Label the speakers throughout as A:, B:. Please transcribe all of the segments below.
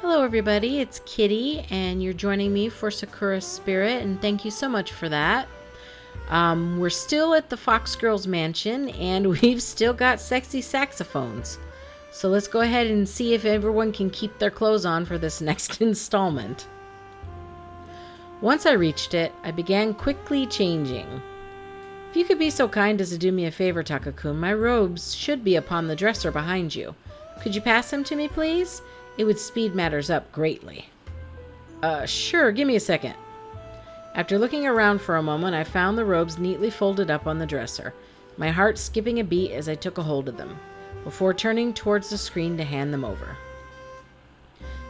A: Hello everybody, it's Kitty and you're joining me for Sakura's Spirit, and thank you so much for that. We're still at the Fox Girls Mansion and we've still got sexy saxophones. So let's go ahead and see if everyone can keep their clothes on for this next installment. Once I reached it, I began quickly changing. If you could be so kind as to do me a favor, Taka-kun, my robes should be upon the dresser behind you. Could you pass them to me, please? It would speed matters up greatly. Sure, give me a second. After looking around for a moment, I found the robes neatly folded up on the dresser, my heart skipping a beat as I took a hold of them, before turning towards the screen to hand them over.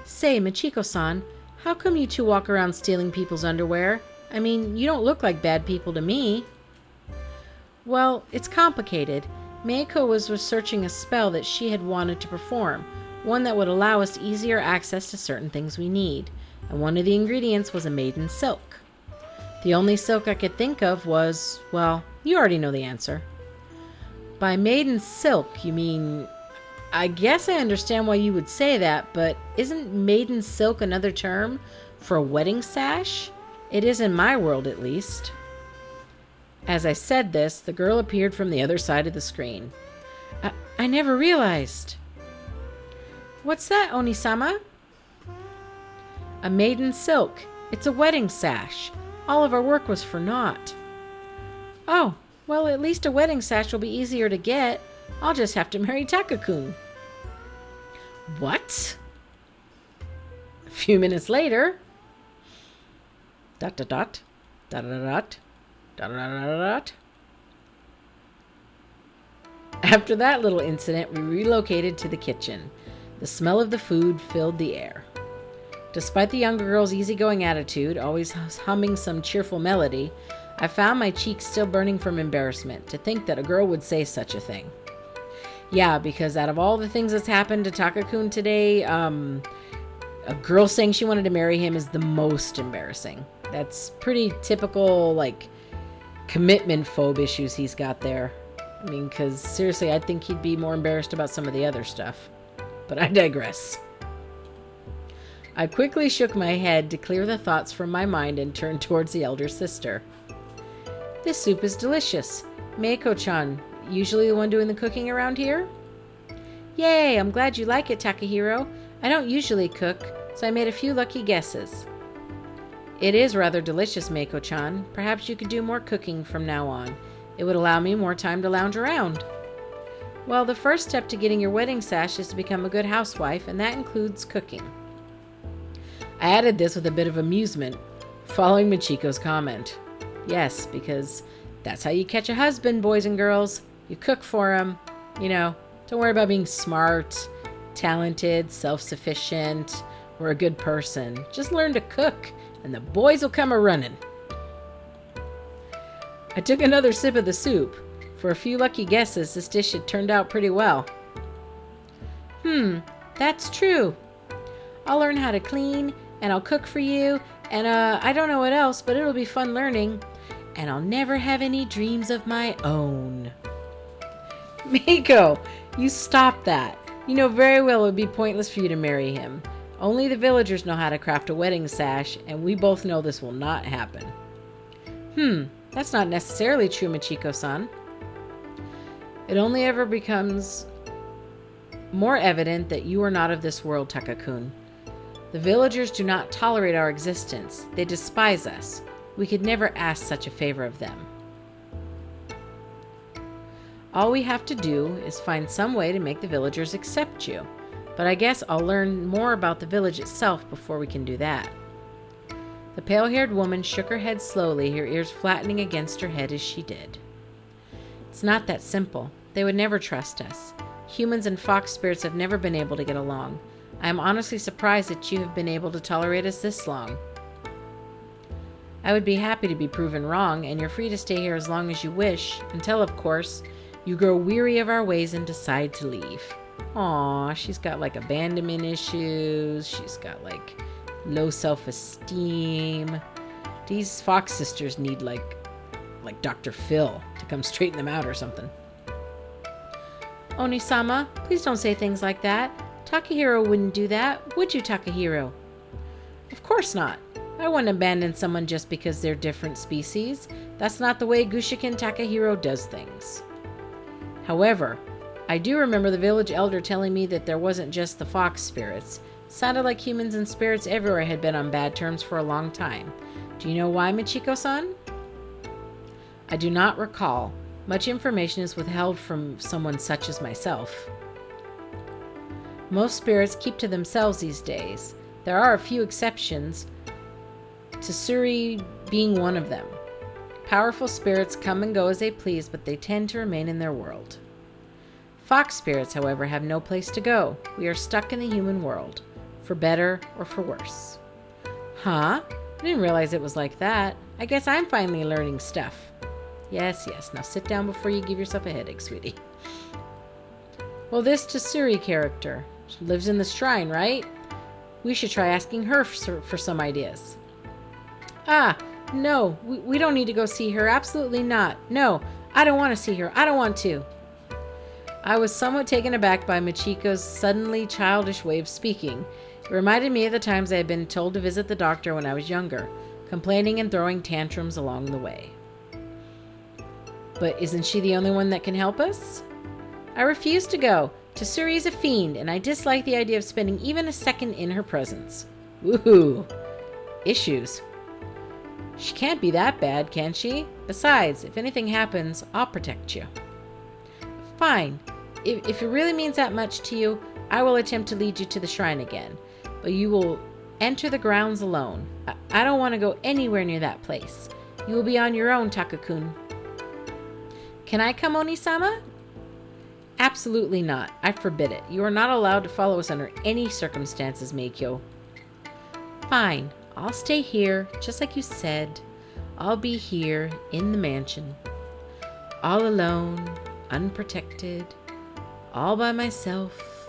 A: Say, Michiko-san, how come you two walk around stealing people's underwear? I mean, you don't look like bad people to me. Well, it's complicated. Meiko was researching a spell that she had wanted to perform, one that would allow us easier access to certain things we need, and one of the ingredients was a maiden silk. The only silk I could think of was, well, you already know the answer. By maiden silk, you mean... I guess I understand why you would say that, but isn't maiden silk another term for a wedding sash? It is in my world, at least. As I said this, the girl appeared from the other side of the screen. I never realized. What's that, Onisama? A maiden silk. It's a wedding sash. All of our work was for naught. Oh, well, at least a wedding sash will be easier to get. I'll just have to marry Taka-kun. What? A few minutes later. Dot dot dot. Dot dot dot. Dot dot dot dot. After that little incident, we relocated to the kitchen. The smell of the food filled the air. Despite the younger girl's easygoing attitude, always humming some cheerful melody, I found my cheeks still burning from embarrassment to think that a girl would say such a thing. Yeah, because out of all the things that's happened to Taka-kun today, a girl saying she wanted to marry him is the most embarrassing. That's pretty typical, commitment phobe issues he's got there. I mean, because seriously, I think he'd be more embarrassed about some of the other stuff. But I digress. I quickly shook my head to clear the thoughts from my mind and turned towards the elder sister. This soup is delicious. Meiko-chan, usually the one doing the cooking around here? Yay, I'm glad you like it, Takahiro. I don't usually cook, so I made a few lucky guesses. It is rather delicious, Meiko-chan. Perhaps you could do more cooking from now on. It would allow me more time to lounge around. Well, the first step to getting your wedding sash is to become a good housewife, and that includes cooking. I added this with a bit of amusement, following Michiko's comment. Yes, because that's how you catch a husband, boys and girls. You cook for him. Don't worry about being smart, talented, self-sufficient, or a good person. Just learn to cook, and the boys will come a-running. I took another sip of the soup. For a few lucky guesses, this dish had turned out pretty well. That's true. I'll learn how to clean, and I'll cook for you, and I don't know what else, but it'll be fun learning. And I'll never have any dreams of my own. Meiko, you stop that. You know very well it would be pointless for you to marry him. Only the villagers know how to craft a wedding sash, and we both know this will not happen. That's not necessarily true, Michiko-san. It only ever becomes more evident that you are not of this world, Taka-kun. The villagers do not tolerate our existence. They despise us. We could never ask such a favor of them. All we have to do is find some way to make the villagers accept you. But I guess I'll learn more about the village itself before we can do that. The pale-haired woman shook her head slowly, her ears flattening against her head as she did. It's not that simple. They would never trust us. Humans and fox spirits have never been able to get along. I am honestly surprised that you have been able to tolerate us this long. I would be happy to be proven wrong, and you're free to stay here as long as you wish, until, of course, you grow weary of our ways and decide to leave. Aw, she's got abandonment issues. She's got low self-esteem. These fox sisters need like Dr. Phil to come straighten them out or something. Onisama, please don't say things like that. Takahiro wouldn't do that, would you, Takahiro? Of course not. I wouldn't abandon someone just because they're different species. That's not the way Gushiken Takahiro does things. However, I do remember the village elder telling me that there wasn't just the fox spirits. It sounded like humans and spirits everywhere had been on bad terms for a long time. Do you know why, Michiko-san? I do not recall. Much information is withheld from someone such as myself. Most spirits keep to themselves these days. There are a few exceptions, Tsuri being one of them. Powerful spirits come and go as they please, but they tend to remain in their world. Fox spirits, however, have no place to go. We are stuck in the human world, for better or for worse. Huh? I didn't realize it was like that. I guess I'm finally learning stuff. Yes. Now sit down before you give yourself a headache, sweetie. Well, this Tsuri character, she lives in the shrine, right? We should try asking her for some ideas. No, we don't need to go see her. Absolutely not. No, I don't want to see her. I don't want to. I was somewhat taken aback by Michiko's suddenly childish way of speaking. It reminded me of the times I had been told to visit the doctor when I was younger, complaining and throwing tantrums along the way. But isn't she the only one that can help us? I refuse to go. Tsuri is a fiend, and I dislike the idea of spending even a second in her presence. Woohoo! Issues. She can't be that bad, can she? Besides, if anything happens, I'll protect you. Fine. If it really means that much to you, I will attempt to lead you to the shrine again. But you will enter the grounds alone. I don't want to go anywhere near that place. You will be on your own, Taka-kun. Can I come, Oni-sama? Absolutely not. I forbid it. You are not allowed to follow us under any circumstances, Meikyo. Fine. I'll stay here, just like you said. I'll be here in the mansion. All alone, unprotected, all by myself.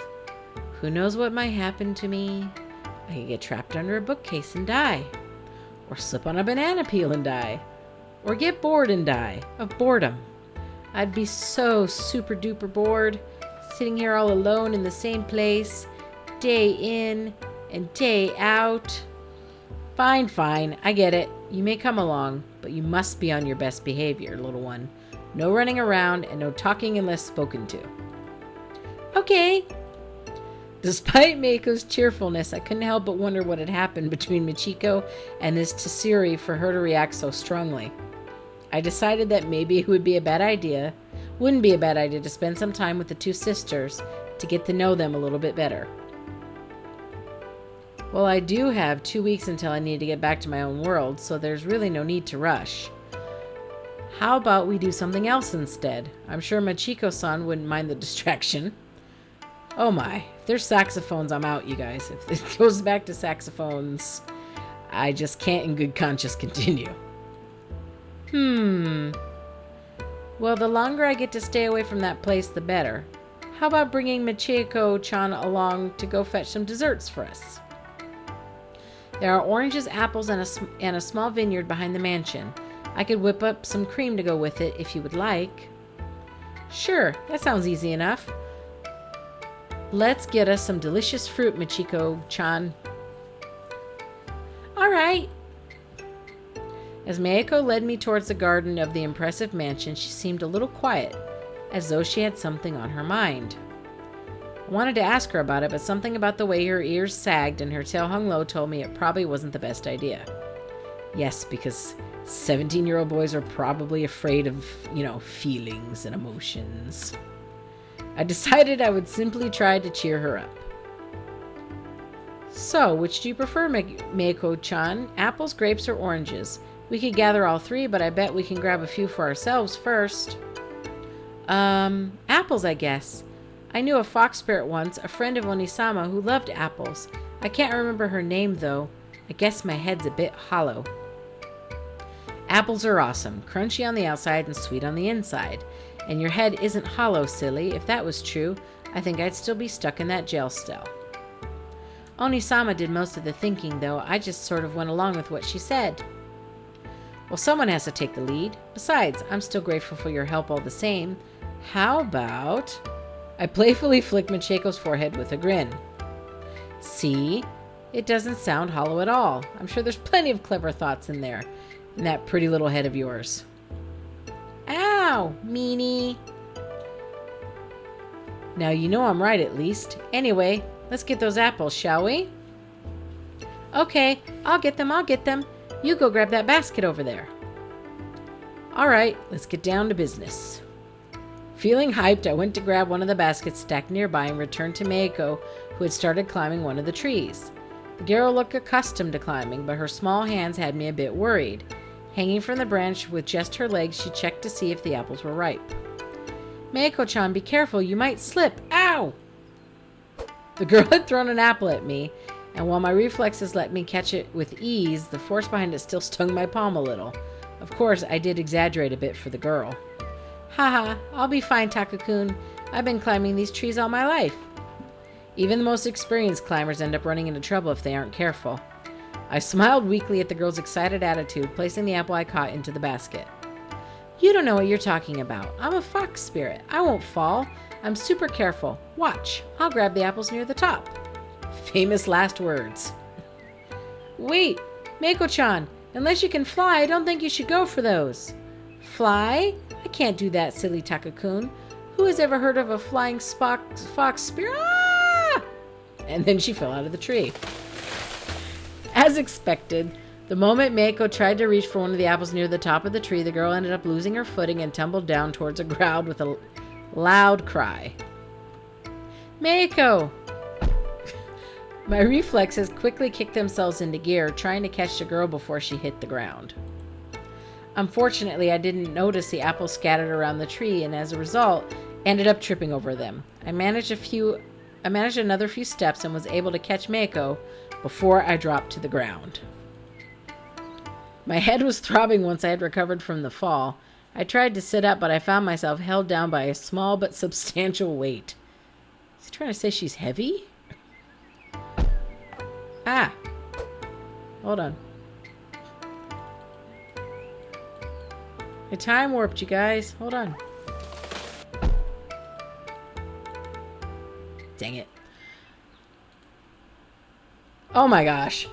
A: Who knows what might happen to me? I could get trapped under a bookcase and die. Or slip on a banana peel and die. Or get bored and die of boredom. I'd be so super duper bored, sitting here all alone in the same place, day in and day out. Fine, I get it. You may come along, but you must be on your best behavior, little one. No running around and no talking unless spoken to. Okay. Despite Meiko's cheerfulness, I couldn't help but wonder what had happened between Michiko and this Tsuri for her to react so strongly. I decided that maybe it wouldn't be a bad idea to spend some time with the two sisters to get to know them a little bit better. Well, I do have 2 weeks until I need to get back to my own world, so there's really no need to rush. How about we do something else instead? I'm sure Michiko-san wouldn't mind the distraction. Oh my, if there's saxophones, I'm out, you guys. If it goes back to saxophones, I just can't in good conscience continue. Well, the longer I get to stay away from that place, the better. How about bringing Michiko-chan along to go fetch some desserts for us? There are oranges, apples, and a small vineyard behind the mansion. I could whip up some cream to go with it if you would like. Sure, that sounds easy enough. Let's get us some delicious fruit, Michiko-chan. All right. As Mayako led me towards the garden of the impressive mansion, she seemed a little quiet, as though she had something on her mind. I wanted to ask her about it, but something about the way her ears sagged and her tail hung low told me it probably wasn't the best idea. Yes, because 17-year-old boys are probably afraid of, feelings and emotions. I decided I would simply try to cheer her up. So, which do you prefer, Meiko-chan? Apples, grapes, or oranges? We could gather all three, but I bet we can grab a few for ourselves first. Apples, I guess. I knew a fox spirit once, a friend of Onisama, who loved apples. I can't remember her name, though. I guess my head's a bit hollow. Apples are awesome, crunchy on the outside and sweet on the inside. And your head isn't hollow, silly. If that was true, I think I'd still be stuck in that jail cell. Onisama did most of the thinking, though. I just sort of went along with what she said. Well, someone has to take the lead. Besides, I'm still grateful for your help all the same. How about... I playfully flicked Michiko's forehead with a grin. See? It doesn't sound hollow at all. I'm sure there's plenty of clever thoughts in there, in that pretty little head of yours. Ow, meanie. Now you know I'm right at least. Anyway, let's get those apples, shall we? Okay, I'll get them. You go grab that basket over there. All right, let's get down to business. Feeling hyped, I went to grab one of the baskets stacked nearby and returned to Meiko, who had started climbing one of the trees. The girl looked accustomed to climbing, but her small hands had me a bit worried. Hanging from the branch with just her legs, she checked to see if the apples were ripe. Meiko-chan, be careful, you might slip. Ow! The girl had thrown an apple at me, and while my reflexes let me catch it with ease, the force behind it still stung my palm a little. Of course, I did exaggerate a bit for the girl. Haha, I'll be fine, Taka-kun. I've been climbing these trees all my life. Even the most experienced climbers end up running into trouble if they aren't careful. I smiled weakly at the girl's excited attitude, placing the apple I caught into the basket. You don't know what you're talking about. I'm a fox spirit. I won't fall. I'm super careful. Watch. I'll grab the apples near the top. Famous last words. Wait, Meiko-chan. Unless you can fly, I don't think you should go for those. Fly? I can't do that, silly Taka-kun. Who has ever heard of a flying fox spirit? Ah! And then she fell out of the tree. As expected, the moment Meiko tried to reach for one of the apples near the top of the tree, the girl ended up losing her footing and tumbled down towards the ground with a loud cry. Meiko! My reflexes quickly kicked themselves into gear, trying to catch the girl before she hit the ground. Unfortunately, I didn't notice the apples scattered around the tree, and as a result, ended up tripping over them. I managed another few steps and was able to catch Meiko before I dropped to the ground. My head was throbbing once I had recovered from the fall. I tried to sit up, but I found myself held down by a small but substantial weight. Is he trying to say she's heavy? Ah! Hold on. I time warped, you guys. Hold on. Dang it. Oh my gosh.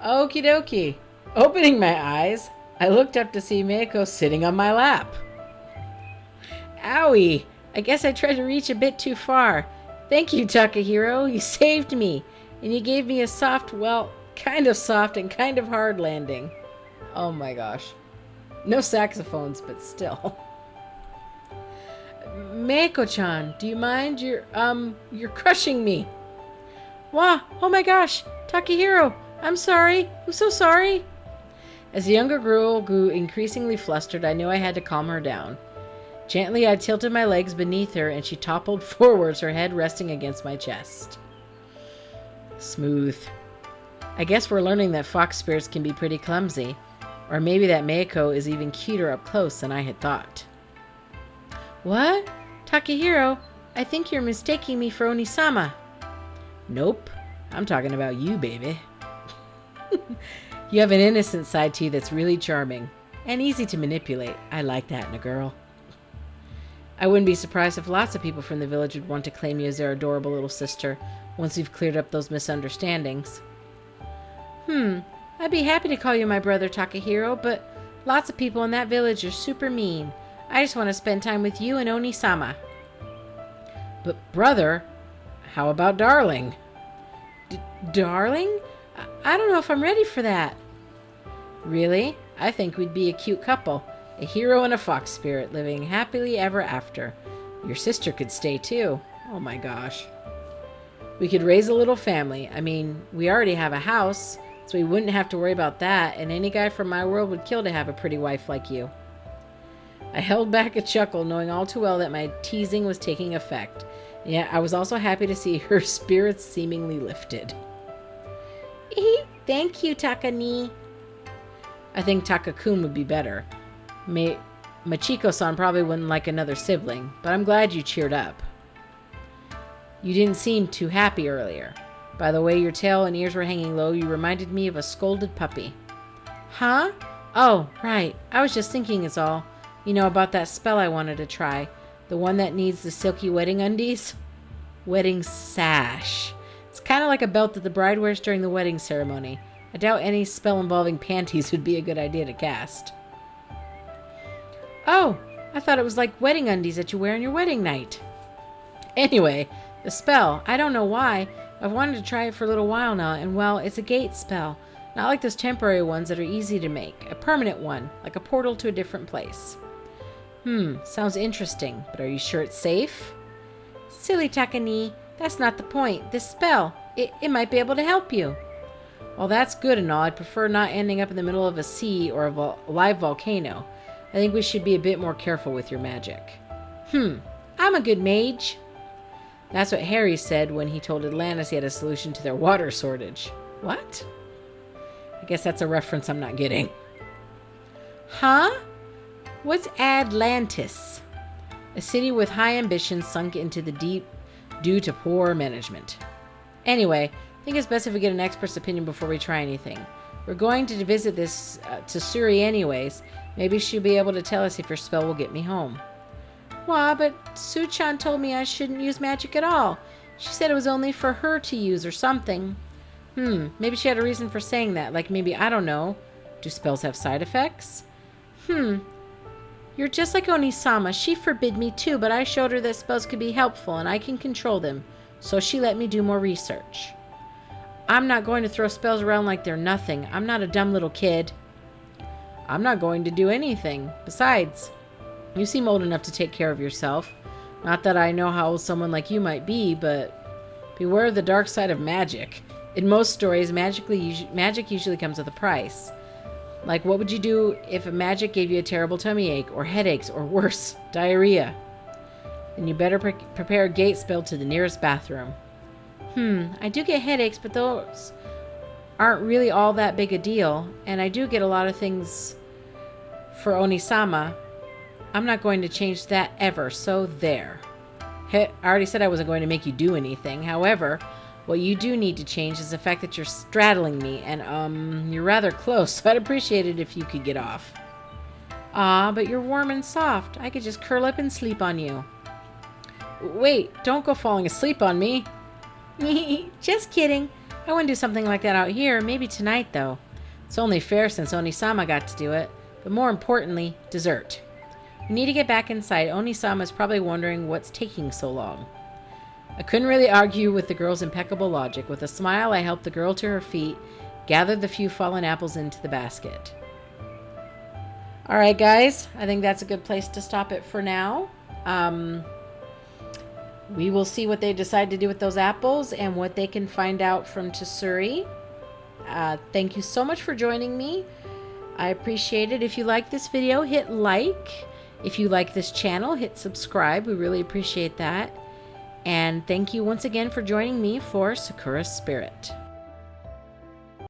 A: Okie dokie. Opening my eyes, I looked up to see Meiko sitting on my lap. Owie. I guess I tried to reach a bit too far. Thank you, Takahiro. You saved me. And you gave me a soft, well, kind of soft and kind of hard landing. Oh my gosh. No saxophones, but still. Meiko-chan, do you mind? You're crushing me. Wah, oh my gosh. Takahiro, I'm sorry. I'm so sorry. As the younger girl grew increasingly flustered, I knew I had to calm her down. Gently, I tilted my legs beneath her, and she toppled forwards, her head resting against my chest. Smooth. I guess we're learning that fox spirits can be pretty clumsy. Or maybe that Meiko is even cuter up close than I had thought. What? Takahiro, I think you're mistaking me for Onisama. Nope. I'm talking about you, baby. You have an innocent side to you that's really charming. And easy to manipulate. I like that in a girl. I wouldn't be surprised if lots of people from the village would want to claim you as their adorable little sister once we've cleared up those misunderstandings. I'd be happy to call you my brother, Takahiro, but lots of people in that village are super mean. I just want to spend time with you and Oni-sama. But brother? How about darling? Darling? I don't know if I'm ready for that. Really? I think we'd be a cute couple. A hero and a fox spirit living happily ever after. Your sister could stay too. Oh my gosh. We could raise a little family. I mean, we already have a house, so we wouldn't have to worry about that, and any guy from my world would kill to have a pretty wife like you. I held back a chuckle, knowing all too well that my teasing was taking effect. Yet I was also happy to see her spirits seemingly lifted. Thank you, Taka-ni. I think Taka-kun would be better. Machiko-san probably wouldn't like another sibling, but I'm glad you cheered up. You didn't seem too happy earlier. By the way your tail and ears were hanging low, you reminded me of a scolded puppy. Huh? Oh, right. I was just thinking is all. You know, about that spell I wanted to try. The one that needs the silky wedding undies? Wedding sash. It's kind of like a belt that the bride wears during the wedding ceremony. I doubt any spell involving panties would be a good idea to cast. Oh, I thought it was like wedding undies that you wear on your wedding night. Anyway, the spell. I don't know why. I've wanted to try it for a little while now, and well, it's a gate spell. Not like those temporary ones that are easy to make. A permanent one, like a portal to a different place. Sounds interesting, but are you sure it's safe? Silly Taka, that's not the point. This spell, it might be able to help you. Well, that's good and all. I'd prefer not ending up in the middle of a sea or a live volcano. I think we should be a bit more careful with your magic. I'm a good mage. That's what Harry said when he told Atlantis he had a solution to their water shortage. What? I guess that's a reference I'm not getting. Huh? What's Atlantis? A city with high ambitions sunk into the deep due to poor management. Anyway, I think it's best if we get an expert's opinion before we try anything. We're going to visit this to Suri anyways. Maybe she'll be able to tell us if your spell will get me home. Wah, but Su-chan told me I shouldn't use magic at all. She said it was only for her to use or something. Maybe she had a reason for saying that. Like maybe, I don't know. Do spells have side effects? You're just like Onisama. She forbid me too, but I showed her that spells could be helpful and I can control them. So she let me do more research. I'm not going to throw spells around like they're nothing. I'm not a dumb little kid. I'm not going to do anything. Besides, you seem old enough to take care of yourself. Not that I know how old someone like you might be, but beware of the dark side of magic. In most stories, magic usually comes with a price. Like, what would you do if a magic gave you a terrible tummy ache, or headaches, or worse, diarrhea? Then you better prepare a gate spell to the nearest bathroom. I do get headaches, but those aren't really all that big a deal. And I do get a lot of things for Onisama. I'm not going to change that ever, so there. I already said I wasn't going to make you do anything. However, what you do need to change is the fact that you're straddling me, and you're rather close, so I'd appreciate it if you could get off. Ah, but you're warm and soft. I could just curl up and sleep on you. Wait, don't go falling asleep on me. Just kidding. I wouldn't do something like that out here. Maybe tonight, though. It's only fair since Onisama got to do it. But more importantly, dessert. We need to get back inside. Onisama is probably wondering what's taking so long. I couldn't really argue with the girl's impeccable logic. With a smile, I helped the girl to her feet, gathered the few fallen apples into the basket. Alright, guys. I think that's a good place to stop it for now. We will see what they decide to do with those apples and what they can find out from Tsuri. Thank you so much for joining me. I appreciate it. If you like this video, hit like. If you like this channel, hit subscribe. We really appreciate that. And thank you once again for joining me for Sakura's Spirit.